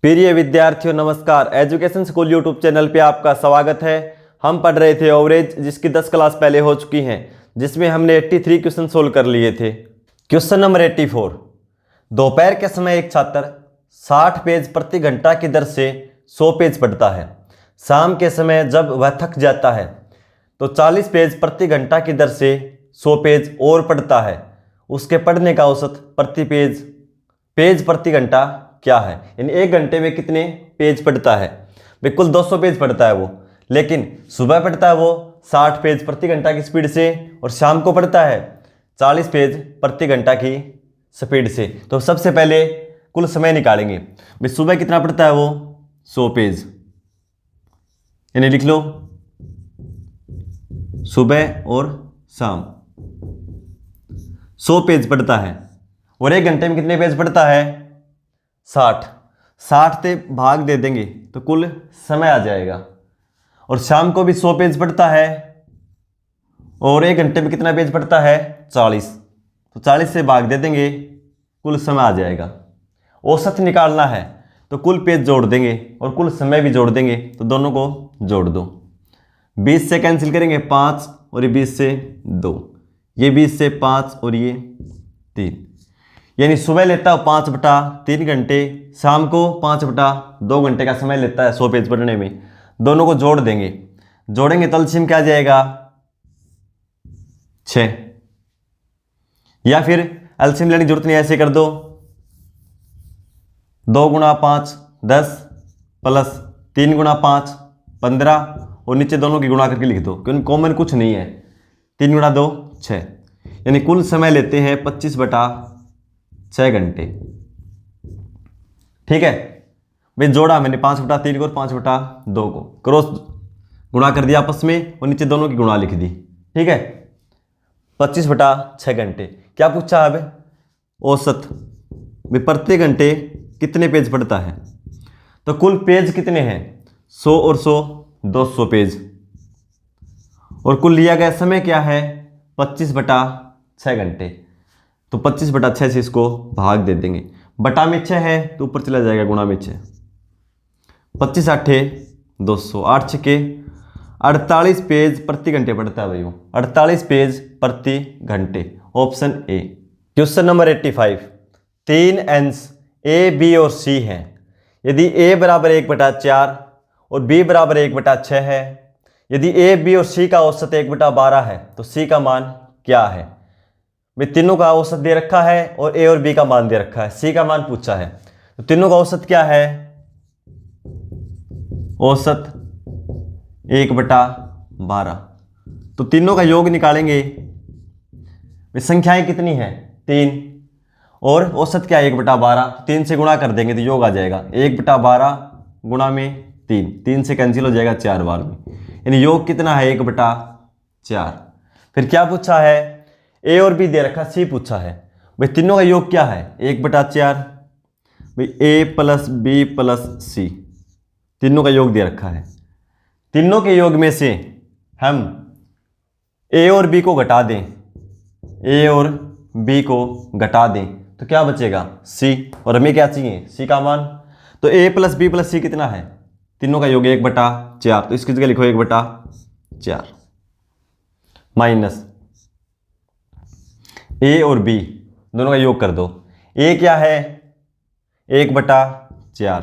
प्रिय विद्यार्थियों नमस्कार। एजुकेशन स्कूल यूट्यूब चैनल पे आपका स्वागत है। हम पढ़ रहे थे एवरेज, जिसकी 10 क्लास पहले हो चुकी हैं, जिसमें हमने 83 क्वेश्चन सोल्व कर लिए थे। Question number 84। दोपहर के समय एक छात्र 60 पेज प्रति घंटा की दर से 100 पेज पढ़ता है। शाम के समय जब वह थक जाता है तो 40 पेज प्रति घंटा की दर से 100 पेज और पढ़ता है। उसके पढ़ने का औसत प्रति पेज प्रति घंटा क्या है? यानी एक घंटे में कितने पेज पढ़ता है? बिल्कुल 200 पेज पढ़ता है वो, लेकिन सुबह पढ़ता है वो 60 पेज प्रति घंटा की स्पीड से और शाम को पढ़ता है 40 पेज प्रति घंटा की स्पीड से। तो सबसे पहले कुल समय निकालेंगे। भाई सुबह कितना पढ़ता है वो? 100 पेज, यानी लिख लो सुबह और शाम 100 पेज पढ़ता है। और एक घंटे में कितने पेज पढ़ता है? 60 से भाग दे देंगे तो कुल समय आ जाएगा। और शाम को भी 100 पेज पढ़ता है और एक घंटे में कितना पेज पढ़ता है? 40। तो 40 से भाग दे देंगे, कुल समय आ जाएगा। औसत निकालना है तो कुल पेज जोड़ देंगे और कुल समय भी जोड़ देंगे, तो दोनों को जोड़ दो। 20 से कैंसिल करेंगे 5 और ये 20 से 2, ये 20 से 5 और ये 3, यानी सुबह लेता है 5/3 घंटे, शाम को 5/2 घंटे का समय लेता है 100 पेज पढ़ने में। दोनों को जोड़ देंगे, जोड़ेंगे तो एलसीएम क्या आ जाएगा? 6। या फिर एलसीएम लेने की जरूरत नहीं, ऐसे कर दो 2 × 5 10 प्लस 3 × 5 15 और नीचे दोनों की गुणा करके लिख दो, क्योंकि कॉमन कुछ नहीं है। 3 × 2 6, यानी कुल समय लेते हैं 25/6 घंटे। ठीक है भाई, जोड़ा मैंने 5/3 को और 5/2 को, क्रॉस गुणा कर दिया आपस में और नीचे दोनों की गुणा लिख दी। ठीक है, 25/6 घंटे। क्या पूछा है? औसत भाई प्रति घंटे कितने पेज पढ़ता है? तो कुल पेज कितने हैं? 100 और 100 200 पेज। और कुल लिया गया समय क्या है? 25/6 घंटे। तो 25/6 से इसको भाग दे देंगे। बटा में 6 है तो ऊपर चला जाएगा गुणा में 6। 25 8 200, 8 6 48 पेज प्रति घंटे पढ़ता है भाई वो, 48 पेज प्रति घंटे। Option A. Question number 85। 3 अंश ए बी और सी हैं। यदि a बराबर 1/4 और b बराबर 1/6 है, यदि a b और c का औसत 1/12 है तो c का मान क्या है? भाई तीनों का औसत दे रखा है और a और b का मान दे रखा है, c का मान पूछा है। तो तीनों का औसत क्या है? औसत 1/12। तो तीनों का योग निकालेंगे। भाई संख्याएं कितनी है? 3 और औसत क्या है? 1/12। 3 से गुणा कर देंगे तो योग आ जाएगा 1/12 गुणा में 3, 3 से कैंसिल हो जाएगा 4 बार में, यानी योग कितना है? 1/4। फिर क्या पूछा है? ए और बी दे रखा, सी पूछा है। भाई तीनों का योग क्या है? 1/4। भाई ए प्लस बी प्लस सी, तीनों का योग दे रखा है। तीनों के योग में से हम ए और बी को घटा दें, ए और बी को घटा दें तो क्या बचेगा? सी। और हमें क्या चाहिए? सी का मान। तो ए प्लस बी प्लस सी कितना है? तीनों का योग 1/4, तो इसकी जगह लिखो 1/4 माइनस ए और बी दोनों का योग कर दो। ए क्या है? 1/4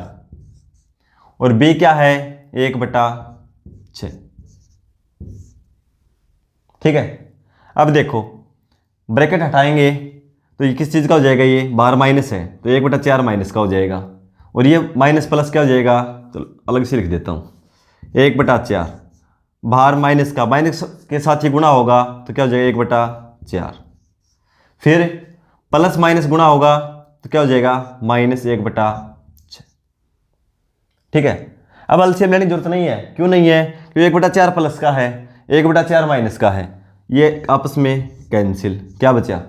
और बी क्या है? 1/6। ठीक है, अब देखो ब्रैकेट हटाएंगे तो ये किस चीज़ का हो जाएगा? ये बाहर माइनस है तो 1/4 माइनस का हो जाएगा, और ये माइनस प्लस क्या हो जाएगा? तो अलग से लिख देता हूँ 1/4, बाहर माइनस का, माइनस के साथ ही गुणा होगा तो क्या हो जाएगा? 1/4। फिर प्लस माइनस गुणा होगा तो क्या हो जाएगा? -1/6। ठीक है, अब एलसीएम लेने की जरूरत नहीं है। क्यों नहीं है? क्योंकि 1/4 प्लस का है, 1/4 माइनस का है, ये आपस में कैंसिल। क्या बचा?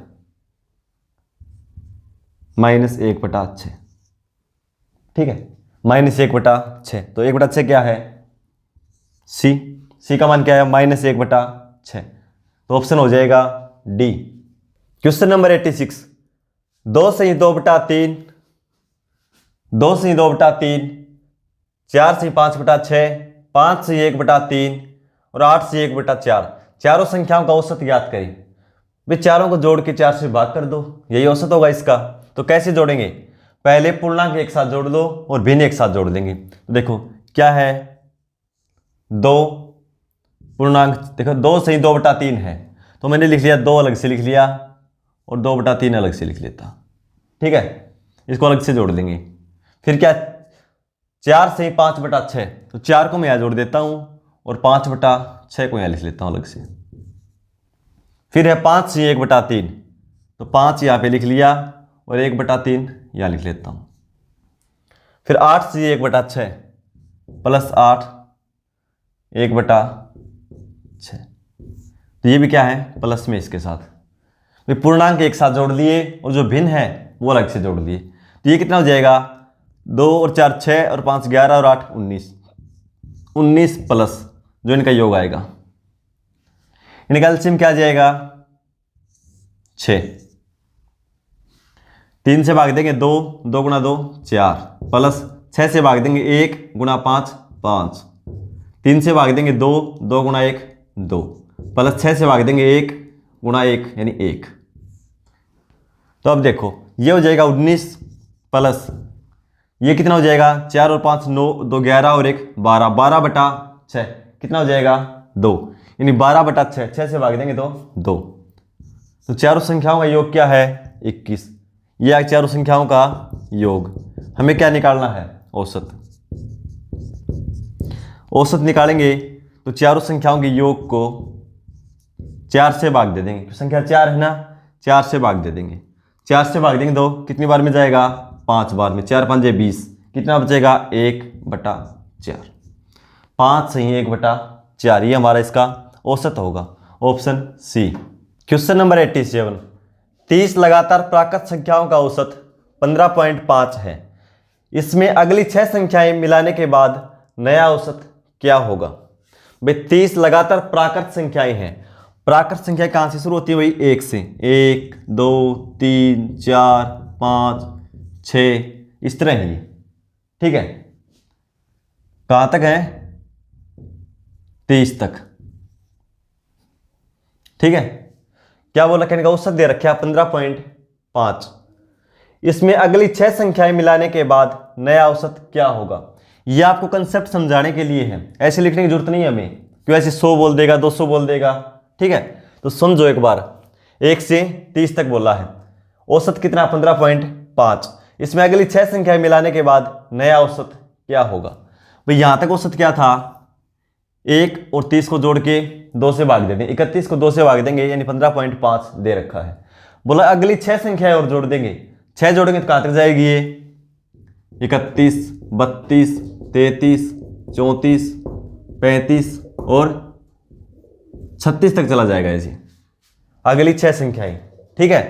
-1/6। ठीक है, -1/6। तो 1/6 क्या है? सी। सी का मान क्या है? -1/6। तो ऑप्शन हो जाएगा डी। Question number 86। 2 से 2/3 2 से 2/3, 4 से 5/6, 5 से 1/3 और 8 से 1/4। चारों संख्याओं का औसत ज्ञात करें। भाई चारों को जोड़ के 4 से भाग कर दो, यही औसत होगा इसका। तो कैसे जोड़ेंगे? पहले पूर्णांक एक साथ जोड़ दो और भिन्न एक साथ जोड़ देंगे। तो देखो क्या है, 2 पूर्णांक, देखो 2 से 2/3 है, तो मैंने लिख लिया 2 अलग से लिख लिया और 2/3 अलग से लिख लेता। ठीक है, इसको अलग से जोड़ देंगे। फिर क्या, 4 से 5/6, तो 4 को मैं यहाँ जोड़ देता हूँ और 5/6 को यहाँ लिख लेता हूँ अलग से। फिर है 5 से 1/3, तो 5 यहाँ पे लिख लिया और 1/3 यहाँ लिख लेता हूँ। फिर 8 से 1/6 प्लस 8 1/6, तो ये भी क्या है, प्लस में इसके साथ। फिर पूर्णांक एक साथ जोड़ लिए और जो भिन्न है वो अलग से जोड़ लिए। तो ये कितना हो जाएगा, 2 और 4 6 और 5 11 और 8 19, 19 प्लस जो इनका योग आएगा, इनका एलसीएम क्या आ जाएगा, 6। 3 से भाग देंगे 2, 2 गुणा 2 4, प्लस 6 से भाग देंगे 1 गुणा 5 5, 3 से भाग देंगे 2, 2 गुणा 1 2, प्लस 6 से भाग देंगे 1 गुणा 1 यानी 1। तो अब देखो ये हो जाएगा 19 प्लस ये कितना हो जाएगा, 4 और 5 9, 2 11 और 1 12, 12/6 कितना हो जाएगा, 2, यानी 12/6, 6 से भाग देंगे तो 2। तो चारों संख्याओं का योग क्या है, 21। यह चारों संख्याओं का योग। हमें क्या निकालना है, औसत। औसत निकालेंगे तो चारों संख्याओं के योग को 4 से भाग दे देंगे, संख्या 4 है ना, 4 से भाग दे देंगे। 4 से भाग देंगे तो कितनी बार में जाएगा, 5 बार में। 4 5 20, कितना बचेगा, 1/4। 5 सही 1/4, ये हमारा इसका औसत होगा, ऑप्शन सी। क्वेश्चन नंबर 87, 30 लगातार प्राकृत संख्याओं का औसत 15.5 है। इसमें अगली 6 संख्याएं मिलाने के बाद नया औसत क्या होगा। भाई 30 लगातार प्राकृत संख्याएं हैं। प्राकृत संख्या कहां से शुरू होती है, वही 1 से, 1 2 3 4 5 6 इस तरह ही। ठीक है, कहां तक है, 30 तक। ठीक है, क्या बोला, कहने का औसत दे रखा 15.5। इसमें अगली 6 संख्याएं मिलाने के बाद नया औसत क्या होगा। यह आपको कंसेप्ट समझाने के लिए है, ऐसे लिखने की जरूरत नहीं है हमें, क्यों ऐसे 100 बोल देगा 200 बोल देगा। ठीक है, तो समझो एक बार, 1 से 30 तक बोला है, औसत कितना, 15.5। इसमें अगली 6 संख्याएं मिलाने के बाद नया औसत क्या होगा। भाई यहां तक औसत क्या था, 1 और 30 को जोड़ के 2 से भाग देंगे, 31 को 2 से भाग देंगे यानी 15.5 दे रखा है। बोला अगली 6 संख्याएं और जोड़ देंगे, 6 जोड़ेंगे तो कहां तक जाएगी ये, 31 32 33 34 35 और 36 तक चला जाएगा ऐसे अगली 6 संख्याएं। ठीक है,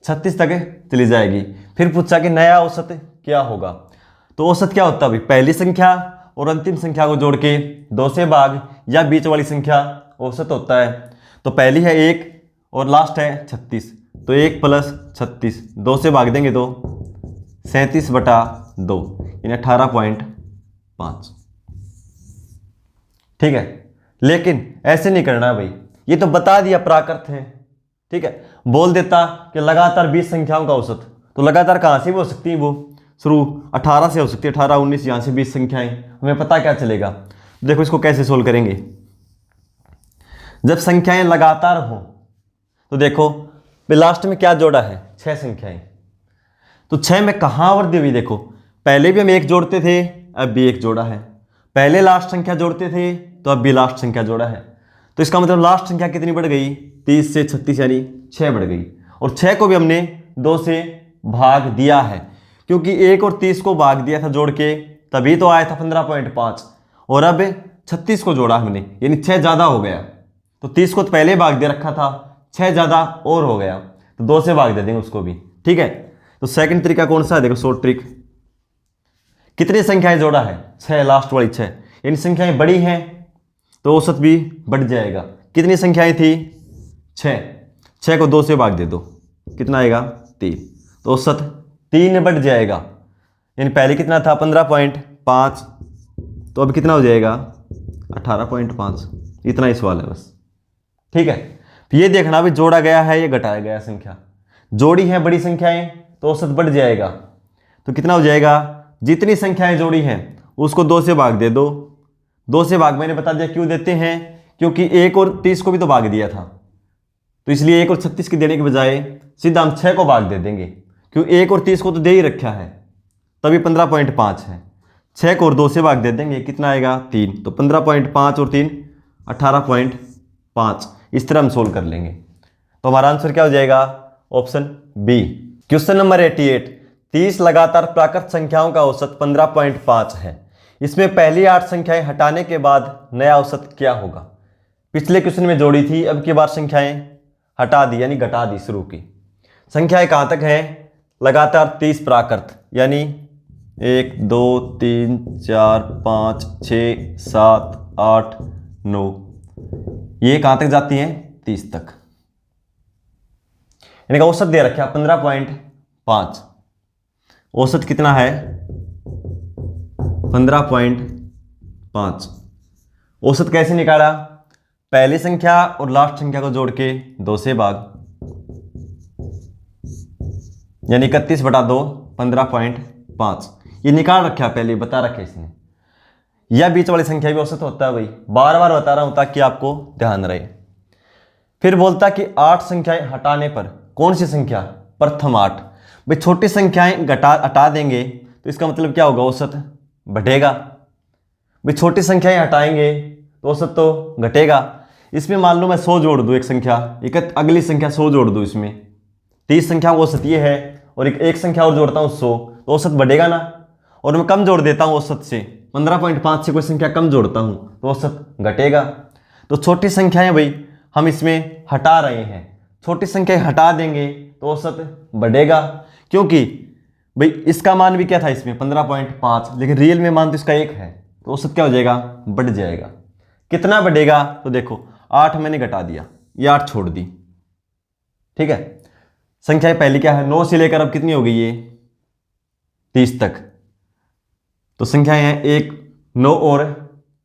36 तक चली जाएगी। फिर पूछा कि नया औसत क्या होगा। तो औसत क्या होता है भाई, पहली संख्या और अंतिम संख्या को जोड़ के 2 से भाग या बीच वाली संख्या औसत होता है। तो पहली है 1 और लास्ट है 36, तो 1 + 36 2 से भाग देंगे तो 37/2 यानी 18.5। ठीक है, लेकिन ऐसे नहीं करना भाई, ये तो बता दिया प्राकृत है। ठीक है, बोल देता कि लगातार 20 संख्याओं का औसत, तो लगातार कहां से भी हो सकती है, वो शुरू 18 से हो सकती है, 18 19 यहां से 20 संख्याएं, हमें पता क्या चलेगा। देखो इसको कैसे सोल्व करेंगे। जब संख्याएं लगातार हो तो देखो लास्ट में क्या जोड़ा है, 6 संख्याएं, तो 6 में कहां वृद्धि हुई। देखो पहले भी हम 1 जोड़ते थे, अब भी 1 जोड़ा है। पहले लास्ट संख्या जोड़ते थे तो अब भी लास्ट संख्या जोड़ा है। तो इसका मतलब लास्ट संख्या कितनी बढ़ गई, 30 से 36 यानी 6 बढ़ गई। और 6 को भी हमने 2 से भाग दिया है, क्योंकि 1 और 30 को भाग दिया था जोड़ के, तभी तो आया था 15.5। और अब 36 को जोड़ा हमने यानी 6 ज़्यादा हो गया। तो 30 को तो पहले भाग दे रखा था, 6 ज़्यादा और हो गया, तो 2 से भाग दे देंगे उसको भी। ठीक है, तो सेकंड तरीका कौन सा है, देखो शॉर्ट ट्रिक। कितनी संख्याएं जोड़ा है, 6, लास्ट वाली 6, यानी संख्याएं बड़ी हैं तो औसत भी बढ़ जाएगा। कितनी संख्याएं थी, 6, 6 को 2 से भाग दे दो, कितना आएगा 3, तो औसत 3 बढ़ जाएगा। यानी पहले कितना था 15.5, तो अब कितना हो जाएगा 18.5। इतना ही सवाल है बस। ठीक है, तो ये देखना भी जोड़ा गया है या घटाया गया संख्या। जोड़ी है बड़ी संख्याएं तो औसत बढ़ जाएगा। तो कितना हो जाएगा, जितनी संख्याएं जोड़ी हैं उसको 2 से भाग दे दो। 2 से भाग मैंने बता दिया क्यों देते हैं, क्योंकि 1 और 30 को भी तो भाग दिया था, तो इसलिए 1 और 36 की देने के बजाय सीधा हम 6 को भाग दे देंगे, क्योंकि 1 और 30 को तो दे ही रखा है, तभी 15.5 है। 6 को और 2 से भाग दे देंगे, कितना आएगा 3, तो 15.5 और 3 18.5। इस तरह हम सोल्व कर लेंगे। तो हमारा आंसर क्या हो जाएगा, ऑप्शन बी। क्वेश्चन नंबर 88, 30 लगातार प्राकृत संख्याओं का औसत 15.5 है। इसमें पहली 8 संख्याएं हटाने के बाद नया औसत क्या होगा। पिछले क्वेश्चन में जोड़ी थी, अब की बार संख्याएं हटा दी यानी घटा दी शुरू की। संख्याएं कहाँ तक हैं, लगातार 30 प्राकृत, यानी 1 2 3 4 5 6 7 8 9, ये कहाँ तक जाती हैं 30 तक। इनका औसत दे रखा 15.5। औसत कितना है 15.5। औसत कैसे निकाला, पहली संख्या और लास्ट संख्या को जोड़ के 2 से भाग, यानी 31/2 15.5। ये निकाल रखा पहले, बता रखा इसने। यह बीच वाली संख्या भी औसत होता है भाई, बार बार बता रहा हूं ताकि आपको ध्यान रहे। फिर बोलता कि 8 संख्याएं हटाने पर, कौन सी संख्या, प्रथम 8। भाई छोटी संख्याएं हटा देंगे तो इसका मतलब क्या होगा, औसत बढ़ेगा। भाई छोटी संख्याएं हटाएंगे तो औसत तो घटेगा। इसमें मान लो मैं 100 जोड़ दूं, एक संख्या, एक अगली संख्या 100 जोड़ दूं, इसमें 30 संख्या का औसत ये है, और एक संख्या और जोड़ता हूं 100, तो औसत बढ़ेगा ना। और मैं कम जोड़ देता हूं औसत से, 15.5 से कोई संख्या कम जोड़ता हूं तो औसत घटेगा। तो छोटी संख्याएं भाई हम इसमें हटा रहे हैं, छोटी संख्याएं हटा देंगे तो औसत बढ़ेगा, क्योंकि भाई इसका मान भी क्या था इसमें 15.5, लेकिन रियल में मान तो इसका 1 है, तो औसत क्या हो जाएगा, बढ़ जाएगा। कितना बढ़ेगा, तो देखो 8 मैंने घटा दिया, ये 8 छोड़ दी। ठीक है, संख्या पहली क्या है 9 से लेकर अब कितनी हो गई ये 30 तक, तो संख्या है 1 9 और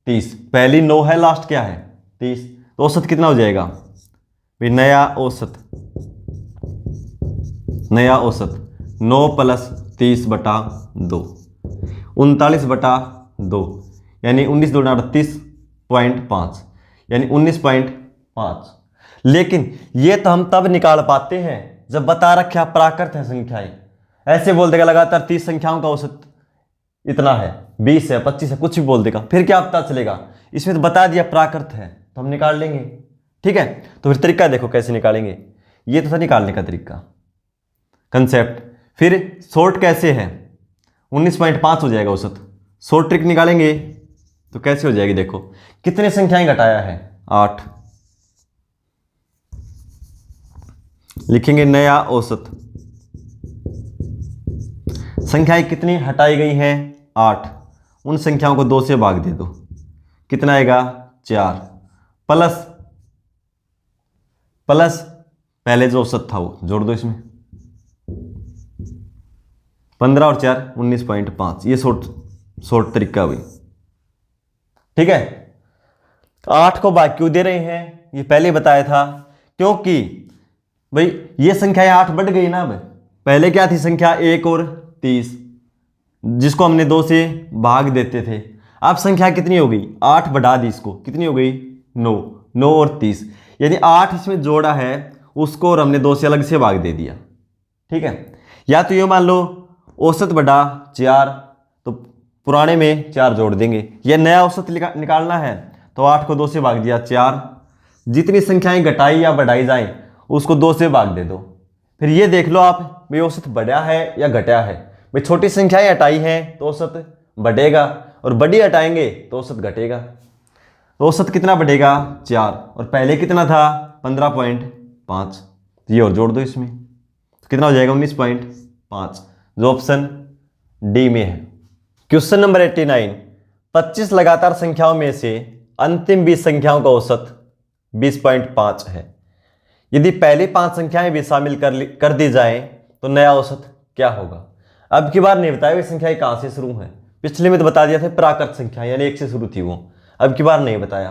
30। पहली 9 है, लास्ट क्या है 30, तो औसत कितना हो जाएगा भाई, नया औसत 9 + 30/2 39/2, यानी 19 दूना 38.5, यानी 19.5। लेकिन ये तो हम तब निकाल पाते हैं जब बता रखा प्राकृत है संख्याएं। ऐसे बोल देगा लगातार 30 संख्याओं का औसत इतना है, 20 है 25 है, कुछ भी बोल देगा, फिर क्या पता चलेगा। इसमें तो बता दिया प्राकृत है तो हम निकाल लेंगे। ठीक है, तो फिर तरीका देखो कैसे निकालेंगे। ये तो था निकालने का तरीका, कंसेप्ट। फिर शॉर्ट कैसे है, 19.5 हो जाएगा औसत। शॉर्ट ट्रिक निकालेंगे तो कैसे हो जाएगी, देखो कितने संख्याएं घटाया है 8, लिखेंगे नया औसत। संख्याएं कितनी हटाई गई हैं 8, उन संख्याओं को 2 से भाग दे दो, कितना आएगा 4, प्लस पहले जो औसत था वो जोड़ दो इसमें, 15 और 4 19.5। ये शॉर्ट तरीका हुई। ठीक है, 8 को भाग क्यों दे रहे हैं, ये पहले बताया था, क्योंकि भाई ये संख्याएं 8 बढ़ गई ना। अब पहले क्या थी संख्या 1 और 30, जिसको हमने 2 से भाग देते थे। अब संख्या कितनी हो गई, 8 बढ़ा दी इसको, कितनी हो गई 9 और 30, यानी 8 इसमें जोड़ा है उसको और हमने 2 से अलग से भाग दे दिया। ठीक है, या तो ये मान लो औसत बढ़ा 4, तो पुराने में 4 जोड़ देंगे। यह नया औसत निकालना है तो 8 को 2 से भाग दिया 4, जितनी संख्याएं घटाई या बढ़ाई जाएं उसको 2 से भाग दे दो। फिर ये देख लो आप भाई औसत बढ़ा है या घटा है। भाई छोटी संख्याएं हटाई हैं तो औसत बढ़ेगा, और बड़ी हटाएंगे तो औसत घटेगा। तो औसत कितना बढ़ेगा 4, और पहले कितना था 15.5, ये और जोड़ दो इसमें, तो कितना हो जाएगा 19.5, जो ऑप्शन डी में है। क्वेश्चन नंबर 89, 25 लगातार संख्याओं में से अंतिम 20 संख्याओं का औसत 20.5 है। यदि पहली 5 संख्याएं भी शामिल कर दी जाएं तो नया औसत क्या होगा। अब की बार नहीं बताया वे संख्याएं कहाँ से शुरू हैं। पिछले में तो बता दिया था प्राकृत संख्या यानी 1 से शुरू थी वो, अब की बार नहीं बताया।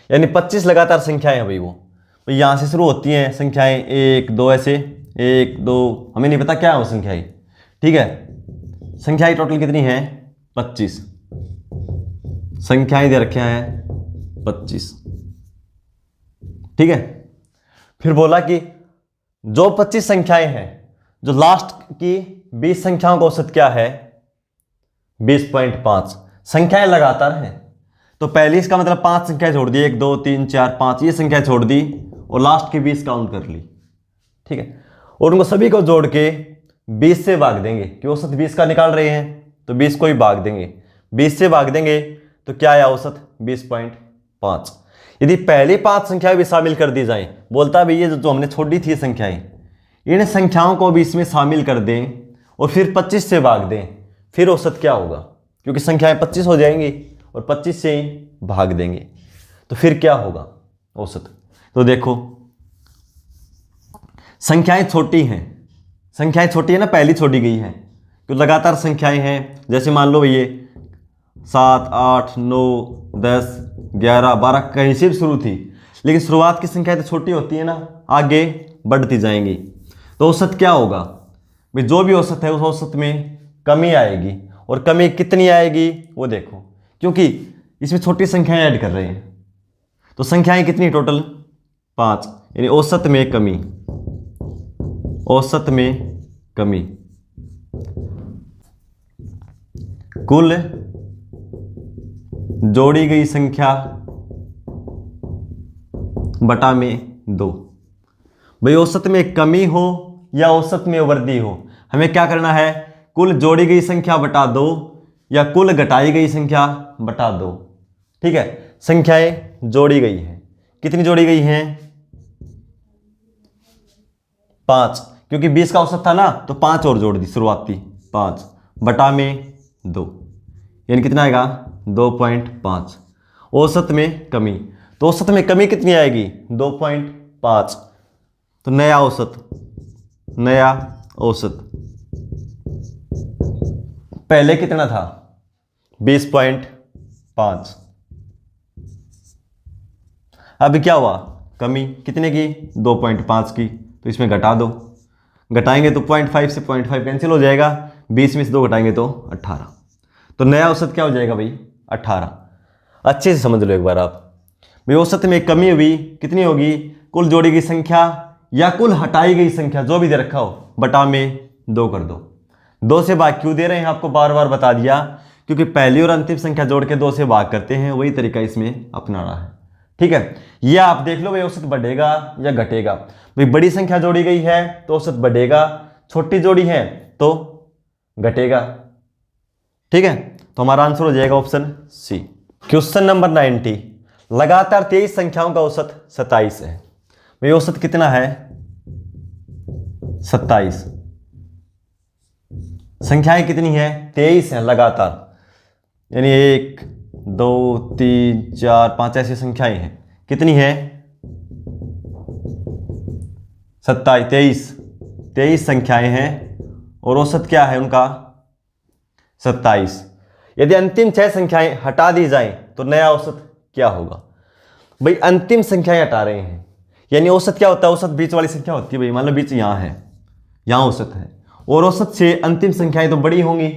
यानी 25 लगातार संख्याएं हैं भाई वो, भाई यहाँ से शुरू होती हैं संख्याएं 1 2 ऐसे 1 2, हमें नहीं पता क्या है वो संख्याएं। ठीक है, संख्याएं टोटल कितनी हैं 25, संख्याएं दे रखे हैं 25। ठीक है, फिर बोला कि जो 25 संख्याएं हैं, जो लास्ट की 20 संख्याओं का औसत क्या है 20.5। संख्याएं लगातार हैं तो पहली इसका मतलब 5 संख्याएं छोड़ दी, 1 2 3 4 5 ये संख्याएं छोड़ दी और लास्ट की 20 काउंट कर ली। ठीक है, और उनको सभी को जोड़ के 20 से भाग देंगे कि औसत 20 का निकाल रहे हैं तो 20 को ही भाग देंगे, 20 से भाग देंगे तो क्या आया औसत 20.5। यदि पहली 5 संख्याएं भी शामिल कर दी जाएं, बोलता है भैया जो हमने छोड़ी थी संख्याएं, इन संख्याओं को भी इसमें शामिल कर दें और फिर 25 से भाग दें, फिर औसत क्या होगा, क्योंकि संख्याएं 25 हो जाएंगी और 25 से ही भाग देंगे तो फिर क्या होगा औसत। तो देखो संख्याएं छोटी हैं, संख्याएं छोटी है ना, पहली छोड़ी गई है तो लगातार संख्याएं हैं। जैसे मान लो ये 7 8 9 10 11 12 कहीं से भी शुरू थी, लेकिन शुरुआत की संख्याएं तो छोटी होती है ना, आगे बढ़ती जाएंगी तो औसत क्या होगा भाई, जो भी औसत है उस औसत में कमी आएगी। और कमी कितनी आएगी वो देखो, क्योंकि इसमें छोटी संख्याएं ऐड कर रहे हैं तो संख्याएं कितनी टोटल 5, यानी औसत में कमी, औसत में कमी। कुल जोड़ी गई संख्या बटा में 2। भाई औसत में कमी हो या औसत में वृद्धि हो, हमें क्या करना है, कुल जोड़ी गई संख्या बटा 2 या कुल घटाई गई संख्या बटा 2। ठीक है, संख्याएं जोड़ी गई हैं, कितनी जोड़ी गई हैं 5, क्योंकि 20 का औसत था ना तो 5 और जोड़ दी शुरुआती 5 बटा में 2, यानी कितना आएगा 2.5। औसत में कमी, तो औसत में कमी कितनी आएगी 2.5। तो नया औसत, नया औसत पहले कितना था 20.5, अब क्या हुआ कमी कितने की 2.5 की, तो इसमें घटा दो, घटाएंगे तो 0.5 से 0.5 कैंसिल हो जाएगा, 20 में से 2 घटाएंगे तो 18। तो नया औसत क्या हो जाएगा भाई 18। अच्छे से समझ लो एक बार आप, भाई औसत में कमी हुई कितनी होगी, कुल जोड़ी गई संख्या या कुल हटाई गई संख्या जो भी दे रखा हो बटा में 2 कर दो। 2 से भाग क्यों दे रहे हैं आपको बार बार बता दिया, क्योंकि पहली और अंतिम संख्या जोड़ के 2 से भाग करते हैं, वही तरीका इसमें अपनाना है। ठीक है, ये आप देख लो भाई औसत बढ़ेगा या घटेगा। भाई बड़ी संख्या जोड़ी गई है तो औसत बढ़ेगा, छोटी जोड़ी है तो घटेगा। ठीक है, तो हमारा आंसर हो जाएगा ऑप्शन सी। क्वेश्चन नंबर 90, लगातार 23 संख्याओं का औसत 27 है। भाई औसत कितना है 27, संख्याएं कितनी है 23 है लगातार, यानी 1 2 3 4 5 ऐसी संख्याएं हैं, कितनी है 23 संख्याएं हैं और औसत क्या है उनका 27। यदि अंतिम 6 संख्याएं हटा दी जाएं तो नया औसत क्या होगा। भाई अंतिम संख्याएं हटा रहे हैं, यानी औसत क्या होता है, औसत बीच वाली संख्या होती है। भाई मान लो बीच यहां है, यहां औसत है और औसत से अंतिम संख्याएं तो बड़ी होंगी,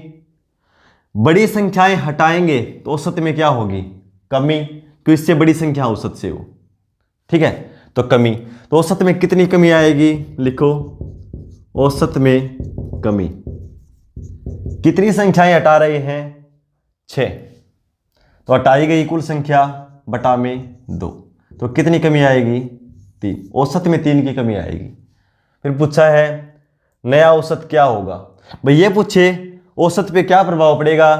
बड़ी संख्याएं हटाएंगे तो औसत में क्या होगी कमी, क्योंकि इससे बड़ी संख्या औसत से हो। ठीक है, तो कमी, तो औसत में कितनी कमी आएगी, लिखो औसत में कमी। कितनी संख्याएं हटा रहे हैं 6, तो हटाई गई कुल संख्या बटा में 2, तो कितनी कमी आएगी 3, औसत में 3 की कमी आएगी। फिर पूछा है नया औसत क्या होगा। भाई ये पूछे औसत पे क्या प्रभाव पड़ेगा,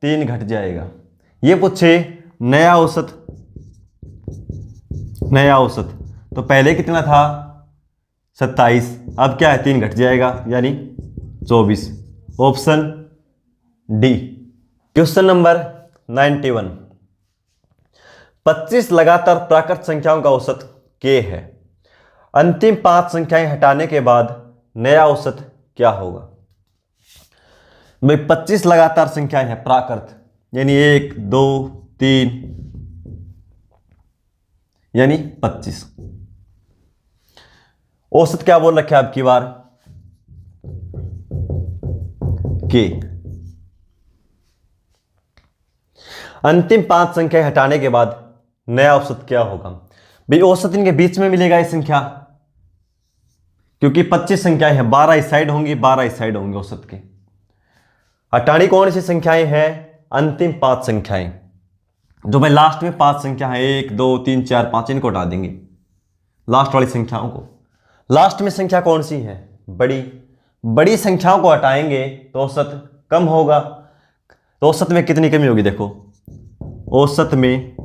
3 घट जाएगा। ये पूछे नया औसत, नया औसत तो पहले कितना था 27, अब क्या है 3 घट जाएगा यानी 24। Option D. क्वेश्चन नंबर 91, 25 लगातार प्राकृत संख्याओं का औसत k है। अंतिम 5 संख्याएं हटाने के बाद नया औसत क्या होगा। भाई 25 लगातार संख्याएं हैं प्राकृत, यानी 1 2 3 यानी 25। औसत क्या बोल रखे आपकी बार, के। अंतिम 5 संख्याएं हटाने के बाद नया औसत क्या होगा। भाई औसत इनके बीच में मिलेगा ये संख्या, क्योंकि 25 संख्याएं हैं, 12 इस साइड होंगी 12 इस साइड होंगे औसत के। हटानी कौन सी संख्याएं हैं, अंतिम 5 संख्याएं, जो भाई लास्ट में 5 संख्या है 1 2 3 4 5, इनको हटा देंगे लास्ट वाली संख्याओं को। लास्ट में संख्या कौन सी है, बड़ी संख्याओं को हटाएंगे तो औसत कम होगा। तो औसत में कितनी कमी होगी, देखो औसत में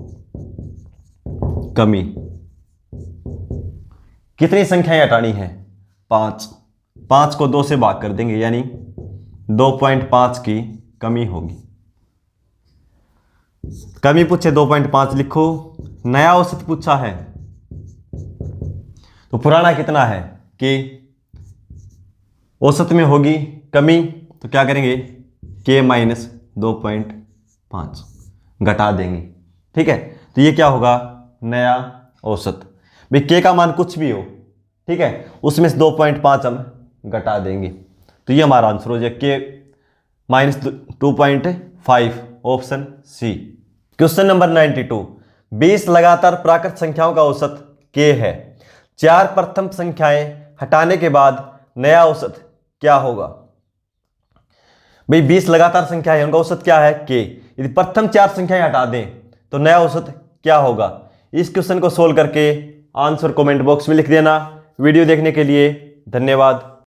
कमी, कितनी संख्याएं हटानी है, 5 को 2 से भाग कर देंगे, यानी 2.5 की कमी होगी। कमी पूछे 2.5 लिखो, नया औसत पूछा है तो पुराना कितना है, कि औसत में होगी कमी, तो क्या करेंगे k माइनस 2.5 घटा देंगे, ठीक है। तो ये क्या होगा, नया औसत। भाई k का मान कुछ भी हो, ठीक है, उसमें से 2.5 हम घटा देंगे, तो ये हमारा आंसर हो जाए k minus 2.5, option C. Question number 92, 20 लगातार प्राकृत संख्याओं का औसत k है, 4 प्रथम संख्याएं हटाने के बाद नया औसत क्या होगा। भाई 20 लगातार संख्याएं, उनका औसत क्या है, k। यदि प्रथम 4 संख्याएं हटा दें तो नया औसत क्या होगा। इस क्वेश्चन को सोल्व करके आंसर कमेंट बॉक्स में लिख देना। वीडियो देखने के लिए धन्यवाद।